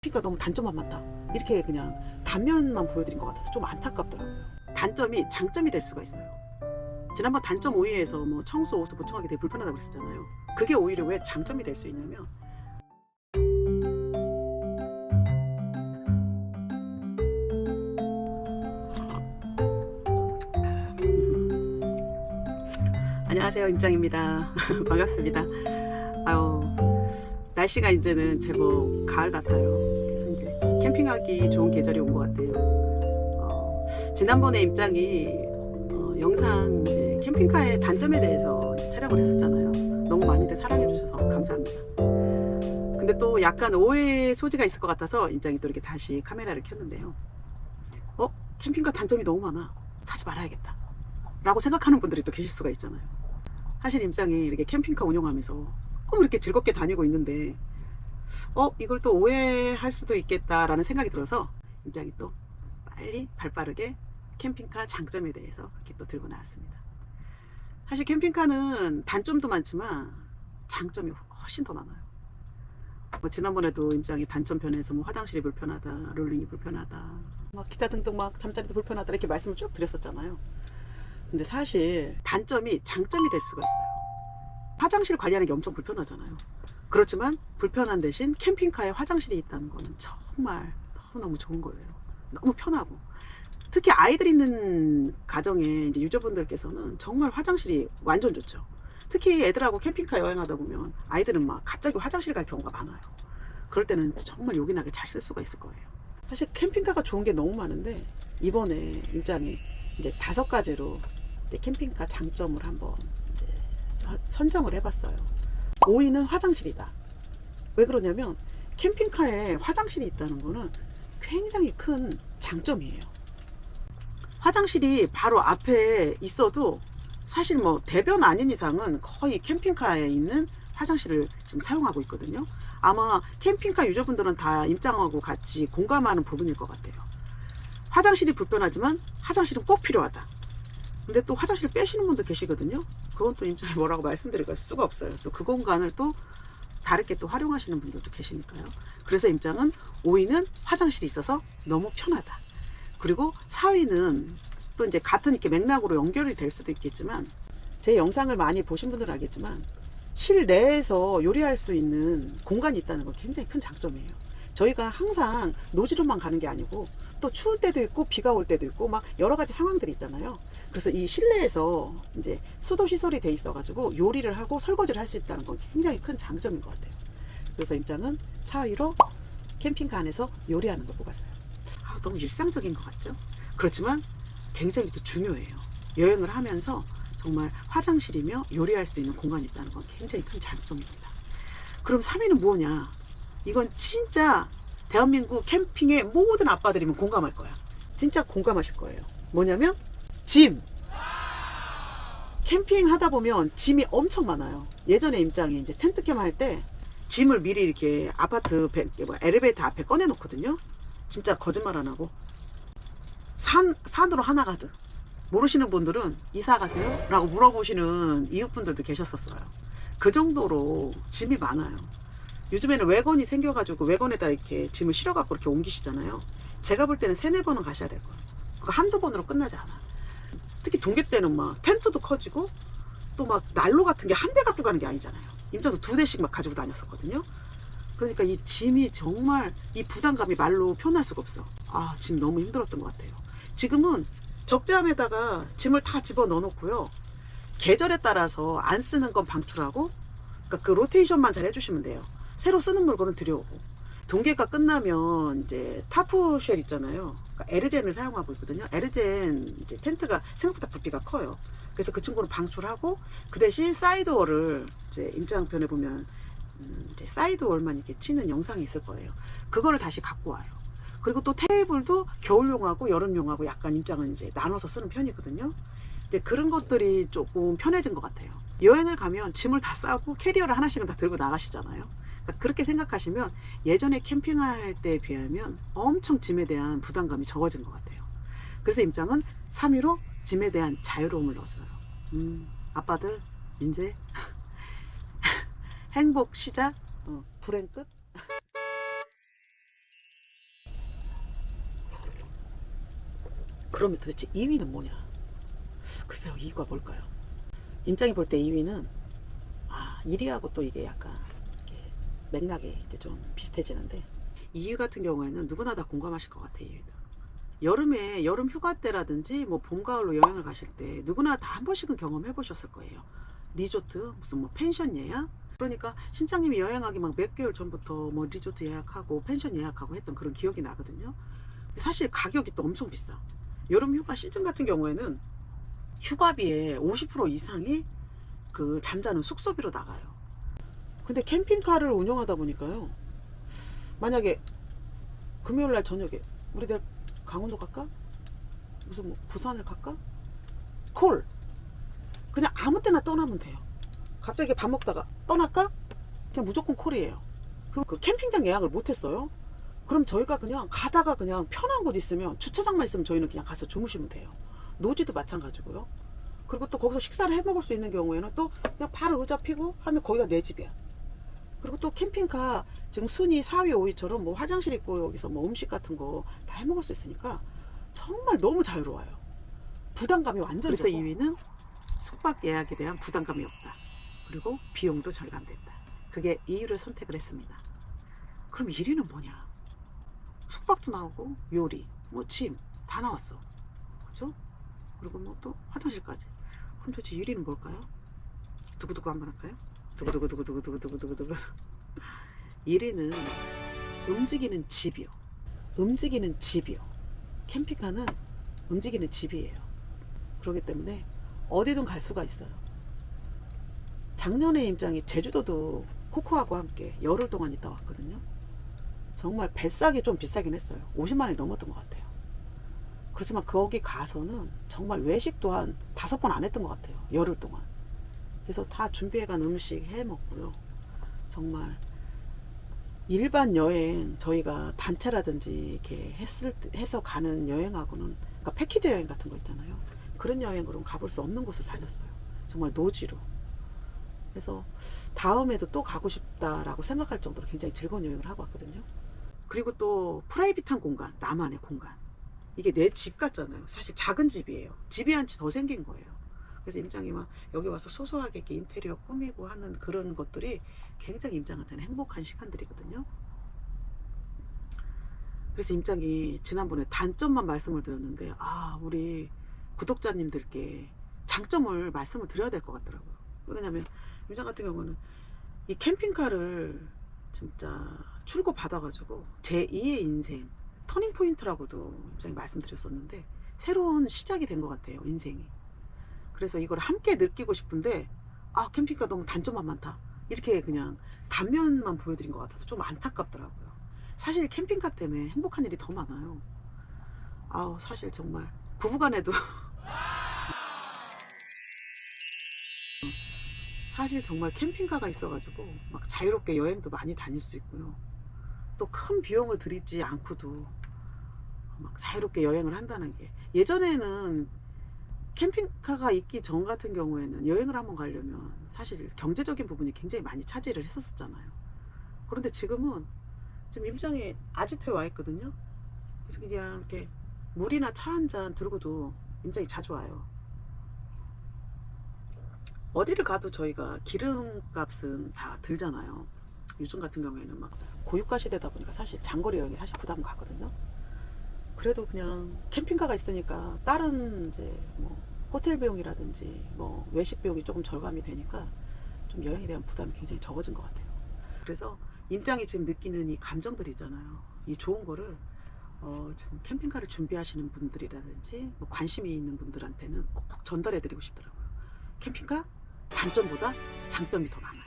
캠핑카 너무 단점만 많다, 이렇게 그냥 단면만 보여드린 것 같아서 좀 안타깝더라고요. 단점이 장점이 될 수가 있어요. 지난번 단점 5위에서 뭐 청소, 옷을 보충하기 되게 불편하다고 그랬었잖아요. 그게 오히려 왜 장점이 될 수 있냐면, 안녕하세요, 임장입니다. 반갑습니다. 아유, 날씨가 이제는 제법 가을 같아요. 그래서 이제 캠핑하기 좋은 계절이 온 것 같아요. 지난번에 임장이 영상 이제 캠핑카의 단점에 대해서 촬영을 했었잖아요. 너무 많이들 사랑해 주셔서 감사합니다. 근데 또 약간 오해 소지가 있을 것 같아서 임장이 또 이렇게 다시 카메라를 켰는데요. 캠핑카 단점이 너무 많아, 사지 말아야겠다 라고 생각하는 분들이 또 계실 수가 있잖아요. 사실 임장이 이렇게 캠핑카 운영하면서 너무 이렇게 즐겁게 다니고 있는데 이걸 또 오해할 수도 있겠다라는 생각이 들어서 임장이 또 빨리 발빠르게 캠핑카 장점에 대해서 이렇게 또 들고 나왔습니다. 사실 캠핑카는 단점도 많지만 장점이 훨씬 더 많아요. 지난번에도 임장이 단점 편에서 뭐 화장실이 불편하다, 롤링이 불편하다, 막 기타 등등 막 잠자리도 불편하다 이렇게 말씀을 쭉 드렸었잖아요. 근데 사실 단점이 장점이 될 수가 있어요. 화장실 관리하는 게 엄청 불편하잖아요. 그렇지만 불편한 대신 캠핑카에 화장실이 있다는 거는 정말 너무너무 좋은 거예요. 너무 편하고, 특히 아이들 있는 가정에 이제 유저분들께서는 정말 화장실이 완전 좋죠. 특히 애들하고 캠핑카 여행하다 보면 아이들은 막 갑자기 화장실 갈 경우가 많아요. 그럴 때는 정말 요긴하게 잘 쓸 수가 있을 거예요. 사실 캠핑카가 좋은 게 너무 많은데 이번에 임장이 이제 5가지로 이제 캠핑카 장점을 한번 이제 선정을 해봤어요. 5위는 화장실이다. 왜 그러냐면 캠핑카에 화장실이 있다는 거는 굉장히 큰 장점이에요. 화장실이 바로 앞에 있어도 사실 뭐 대변 아닌 이상은 거의 캠핑카에 있는 화장실을 지금 사용하고 있거든요. 아마 캠핑카 유저분들은 다 임장하고 같이 공감하는 부분일 것 같아요. 화장실이 불편하지만 화장실은 꼭 필요하다. 근데 또 화장실을 빼시는 분도 계시거든요. 그건 또 임장이 뭐라고 말씀드릴 수가 없어요. 또 그 공간을 또 다르게 또 활용하시는 분들도 계시니까요. 그래서 임장은 5위는 화장실이 있어서 너무 편하다. 그리고 4위는 또 이제 같은 이렇게 맥락으로 연결이 될 수도 있겠지만, 제 영상을 많이 보신 분들은 알겠지만 실내에서 요리할 수 있는 공간이 있다는 건 굉장히 큰 장점이에요. 저희가 항상 노지로만 가는 게 아니고 또 추울 때도 있고 비가 올 때도 있고 막 여러 가지 상황들이 있잖아요. 그래서 이 실내에서 이제 수도 시설이 돼 있어 가지고 요리를 하고 설거지를 할 수 있다는 건 굉장히 큰 장점인 것 같아요. 그래서 임장은 4위로 캠핑카 안에서 요리하는 걸 뽑았어요. 너무 일상적인 것 같죠? 그렇지만 굉장히 또 중요해요. 여행을 하면서 정말 화장실이며 요리할 수 있는 공간이 있다는 건 굉장히 큰 장점입니다. 그럼 3위는 뭐냐? 이건 진짜 대한민국 캠핑의 모든 아빠들이면 공감할 거야. 진짜 공감하실 거예요. 뭐냐면 짐. 캠핑 하다 보면 짐이 엄청 많아요. 예전에 임장이 이제 텐트캠 할 때 짐을 미리 이렇게 아파트 엘리베이터 앞에 꺼내 놓거든요. 진짜 거짓말 안 하고 산으로 하나 가득. 모르시는 분들은 이사 가세요? 라고 물어보시는 이웃분들도 계셨었어요. 그 정도로 짐이 많아요. 요즘에는 외건이 생겨가지고 외건에다 이렇게 짐을 실어갖고 이렇게 옮기시잖아요. 제가 볼 때는 3-4번은 가셔야 될 거예요. 그거 한두 번으로 끝나지 않아. 특히 동계 때는 막 텐트도 커지고 또 막 난로 같은 게 한 대 갖고 가는 게 아니잖아요. 임장도 2대씩 막 가지고 다녔었거든요. 그러니까 이 짐이 정말 이 부담감이 말로 표현할 수가 없어. 짐 너무 힘들었던 것 같아요. 지금은 적재함에다가 짐을 다 집어 넣어 놓고요. 계절에 따라서 안 쓰는 건 방출하고, 그러니까 그 로테이션만 잘 해주시면 돼요. 새로 쓰는 물건은 들여오고. 동계가 끝나면 이제 타프쉘 있잖아요. 그러니까 에르젠을 사용하고 있거든요. 에르젠 이제 텐트가 생각보다 부피가 커요. 그래서 그 친구를 방출하고 그 대신 사이드워를 이제 임장편에 보면 이제 사이드월만 이렇게 치는 영상이 있을 거예요. 그거를 다시 갖고 와요. 그리고 또 테이블도 겨울용하고 여름용하고 약간 임장은 이제 나눠서 쓰는 편이거든요. 이제 그런 것들이 조금 편해진 것 같아요. 여행을 가면 짐을 다 싸고 캐리어를 하나씩은 다 들고 나가시잖아요. 그러니까 그렇게 생각하시면 예전에 캠핑할 때에 비하면 엄청 짐에 대한 부담감이 적어진 것 같아요. 그래서 임장은 3위로 짐에 대한 자유로움을 넣었어요. 아빠들 이제 행복 시작, 불행 끝. 그러면 도대체 2위는 뭐냐? 글쎄요, 2위가 뭘까요? 임장이 볼 때 2위는 1위하고 또 이게 약간 이게 맥락이 이제 좀 비슷해지는데 2위 같은 경우에는 누구나 다 공감하실 것 같아요. 2위도. 여름에 여름 휴가 때라든지 뭐 봄 가을로 여행을 가실 때 누구나 다 한 번씩은 경험해 보셨을 거예요. 리조트 무슨 뭐 펜션 예약, 그러니까 신장님이 여행하기 막 몇 개월 전부터 뭐 리조트 예약하고 펜션 예약하고 했던 그런 기억이 나거든요. 근데 사실 가격이 또 엄청 비싸. 여름 휴가 시즌 같은 경우에는 휴가비의 50% 이상이 그 잠자는 숙소비로 나가요. 근데 캠핑카를 운영하다 보니까요, 만약에 금요일날 저녁에 우리 내일 강원도 갈까? 무슨 뭐 부산을 갈까? 콜! 그냥 아무 때나 떠나면 돼요. 갑자기 밥 먹다가 떠날까? 그냥 무조건 콜이에요. 그 캠핑장 예약을 못했어요. 그럼 저희가 그냥 가다가 그냥 편한 곳 있으면, 주차장만 있으면 저희는 그냥 가서 주무시면 돼요. 노지도 마찬가지고요. 그리고 또 거기서 식사를 해 먹을 수 있는 경우에는 또 그냥 바로 의자 피고 하면 거기가 내 집이야. 그리고 또 캠핑카 지금 순위 4위, 5위처럼 뭐 화장실 있고 여기서 뭐 음식 같은 거 다 해 먹을 수 있으니까 정말 너무 자유로워요. 부담감이 완전히. 그래서 2위는 숙박 예약에 대한 부담감이 없다. 그리고 비용도 절감된다. 그게 2위를 선택을 했습니다. 그럼 1위는 뭐냐? 숙박도 나오고 요리, 뭐 짐 다 나왔어. 그렇죠? 그리고 뭐 또 화장실까지. 그럼 도대체 1위는 뭘까요? 두구두구 한번 할까요? 두구두구두구두구두구두구두구. 1위는 움직이는 집이요. 움직이는 집이요. 캠핑카는 움직이는 집이에요. 그렇기 때문에 어디든 갈 수가 있어요. 작년에 임장이 제주도도 코코하고 함께 열흘 동안 있다 왔거든요. 정말 뱃싸기 좀 비싸긴 했어요. 50만 원이 넘었던 것 같아요. 그렇지만 거기 가서는 정말 외식도 한 5번 안 했던 것 같아요. 열흘 동안. 그래서 다 준비해간 음식 해 먹고요. 정말 일반 여행, 저희가 단체라든지 이렇게 해서 가는 여행하고는, 그러니까 패키지 여행 같은 거 있잖아요. 그런 여행으로는 가볼 수 없는 곳을 다녔어요. 정말 노지로. 그래서 다음에도 또 가고 싶다라고 생각할 정도로 굉장히 즐거운 여행을 하고 왔거든요. 그리고 또 프라이빗한 공간, 나만의 공간. 이게 내 집 같잖아요. 사실 작은 집이에요. 집이 한 채 더 생긴 거예요. 그래서 임장이 막 여기 와서 소소하게 이렇게 인테리어 꾸미고 하는 그런 것들이 굉장히 임장한테는 행복한 시간들이거든요. 그래서 임장이 지난번에 단점만 말씀을 드렸는데, 우리 구독자님들께 장점을 말씀을 드려야 될 것 같더라고요. 왜냐면 임장 같은 경우는 이 캠핑카를 진짜 출고 받아가지고 제2의 인생, 터닝포인트라고도 임장이 말씀드렸었는데, 새로운 시작이 된 것 같아요, 인생이. 그래서 이걸 함께 느끼고 싶은데, 캠핑카 너무 단점만 많다, 이렇게 그냥 단면만 보여드린 것 같아서 좀 안타깝더라고요. 사실 캠핑카 때문에 행복한 일이 더 많아요. 사실 정말 부부간에도 사실 정말 캠핑카가 있어가지고 막 자유롭게 여행도 많이 다닐 수 있고요. 또 큰 비용을 들이지 않고도 막 자유롭게 여행을 한다는 게, 예전에는 캠핑카가 있기 전 같은 경우에는 여행을 한번 가려면 사실 경제적인 부분이 굉장히 많이 차지를 했었잖아요. 그런데 지금은 지금 임장이 아지트에 와 있거든요. 그래서 그냥 이렇게 물이나 차 한 잔 들고도 임장이 자주 와요. 어디를 가도 저희가 기름값은 다 들잖아요. 요즘 같은 경우에는 막 고유가 시대다 보니까 사실 장거리 여행이 사실 부담 가거든요. 그래도 그냥 캠핑카가 있으니까 다른 이제 뭐 호텔 비용이라든지 뭐 외식 비용이 조금 절감이 되니까 좀 여행에 대한 부담이 굉장히 적어진 것 같아요. 그래서 임장이 지금 느끼는 이 감정들 있잖아요. 이 좋은 거를 지금 캠핑카를 준비하시는 분들이라든지 뭐 관심이 있는 분들한테는 꼭 전달해 드리고 싶더라고요. 캠핑카 단점보다 장점이 더 많아요.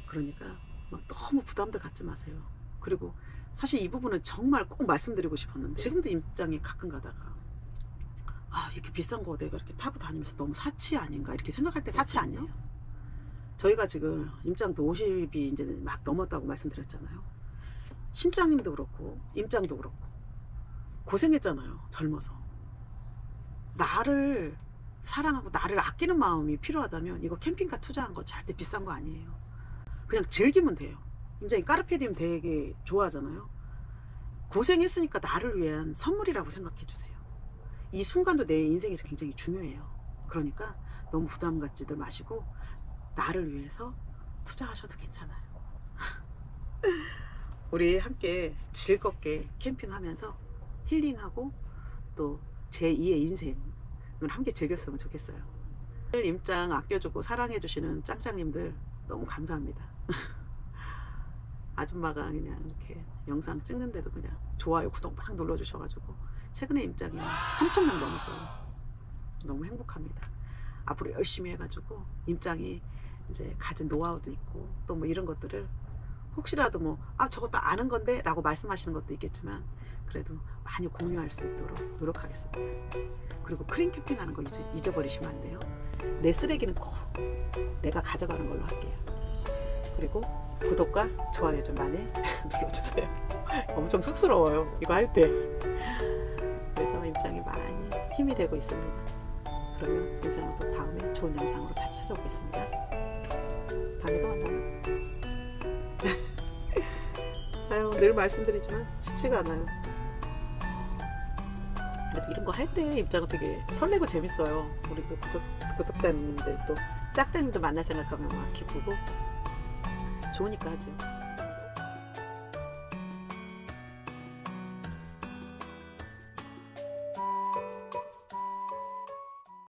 그러니까 막 너무 부담들 갖지 마세요. 그리고 사실 이 부분은 정말 꼭 말씀드리고 싶었는데, 지금도 임장이 가끔 가다가 이렇게 비싼 거 내가 이렇게 타고 다니면서 너무 사치 아닌가 이렇게 생각할 때가 사치 아니에요. 저희가 지금 임장도 50이 이제 막 넘었다고 말씀드렸잖아요. 신장님도 그렇고 임장도 그렇고 고생했잖아요. 젊어서. 나를 사랑하고 나를 아끼는 마음이 필요하다면 이거 캠핑카 투자한 거 절대 비싼 거 아니에요. 그냥 즐기면 돼요. 임장이 까르페디움 되게 좋아하잖아요. 고생했으니까 나를 위한 선물이라고 생각해 주세요. 이 순간도 내 인생에서 굉장히 중요해요. 그러니까 너무 부담 갖지들 마시고 나를 위해서 투자하셔도 괜찮아요. 우리 함께 즐겁게 캠핑하면서 힐링하고 또 제2의 인생을 함께 즐겼으면 좋겠어요. 임장 아껴주고 사랑해주시는 짱짱님들 너무 감사합니다. 아줌마가 그냥 이렇게 영상 찍는데도 그냥 좋아요 구독 막 눌러주셔가지고 최근에 임장이 3,000명 넘었어요. 너무 행복합니다. 앞으로 열심히 해가지고 임장이 이제 가진 노하우도 있고 또 뭐 이런 것들을 혹시라도 뭐 저것도 아는 건데 라고 말씀하시는 것도 있겠지만 그래도 많이 공유할 수 있도록 노력하겠습니다. 그리고 크림 캠핑하는 거 잊어버리시면 안 돼요. 내 쓰레기는 꼭 내가 가져가는 걸로 할게요. 그리고 구독과 좋아요 좀 많이 눌러주세요. 엄청 쑥스러워요 이거 할 때. 그래서 임장이 많이 힘이 되고 있습니다. 그러면 임장은 또 다음에 좋은 영상으로 다시 찾아오겠습니다. 다음에도 만나요. 아유, 늘 말씀드리지만 쉽지가 않아요. 그래도 이런 거 할 때 입장은 되게 설레고 재밌어요. 우리 그 구독자님들 또 짝짝님도 만날 생각하면 막 기쁘고 좋으니까 하죠.